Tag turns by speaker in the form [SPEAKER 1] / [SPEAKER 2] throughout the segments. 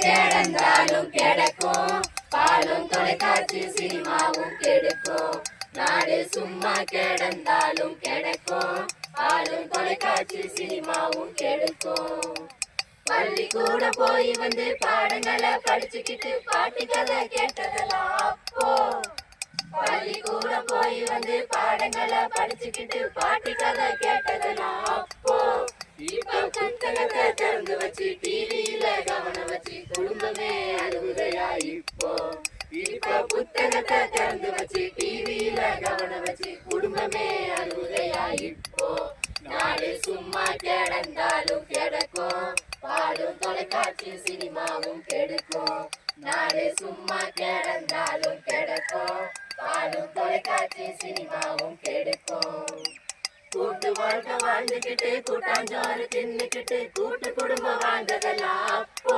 [SPEAKER 1] கிடந்தாலும் கிடைக்கும், பாலும் தொலைக்காட்சி சினிமாவும் கெடுக்கும். நாடு சும்மா கிடந்தாலும் கிடைக்கும், பாலும் தொலைக்காட்சி சினிமாவும் கெடுக்கும். பள்ளிக்கூட போய் வந்து பாடங்களை படிச்சுக்கிட்டு பாட்டு கதை கேட்டதெல்லாம் அப்போ. பள்ளிக்கூட போய் வந்து பாடங்களை படிச்சுக்கிட்டு பாட்டு கதை கேட்டதெல்லாம் அப்போ. இப்ப புத்தகத்தை திறந்து வச்சு டிவியில கவனம் வச்சு குடும்பமே அழுகுதையா இப்போ. இப்ப புத்தகத்தை திறந்து வச்சு டிவியில கவனம் வச்சு குடும்பமே அழுகுதையா இப்போ. நாடு சும்மா கிடந்தாலும் கிடைக்கும், பாலும் தொலைக்காட்சி சினிமாவும் கெடுக்கும். நாடு சும்மா கிடந்தாலும் கிடைக்கும், பாலும் தொலைக்காட்சி சினிமாவும் கெடுக்கும். கூட்டு வாழ்க்கை வாழ்ந்துகிட்டு கூட்டாஞ்சோறு தின்னுக்கிட்டு கூட்டு குடும்பம் வாழ்ந்ததெல்லாம் அப்போ.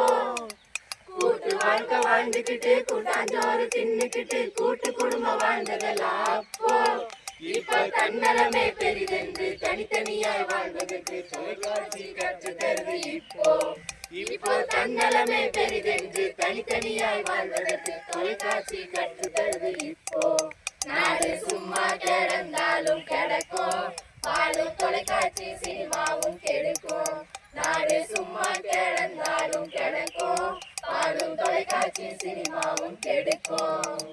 [SPEAKER 1] கூட்டு வாழ்க்கை வாழ்ந்துகிட்டு கூட்டாஞ்சோறு தின்னுக்கிட்டு கூட்டு குடும்பம் வாழ்ந்ததெல்லாம் அப்போ. இப்ப தன்னலமே பெரிதென்று தனித்தனியாய் வாழ்வதற்கு தொலைக்காட்சி கற்று தருது இப்போ. இப்போ தன்னலமே பெரிதென்று தனித்தனியாய் வாழ்வதற்கு தொலைக்காட்சி கற்று தருது இப்போ. நாடு சும்மா கிடந்தாலும் கிடைக்கும், பாலும் தொலைக்காட்சி சினிமாவும் கெடுக்கும். நாடு சும்மா கிடந்தாலும் கிடைக்கும், பாலும் தொலைக்காட்சி சினிமாவும் கெடுக்கும்.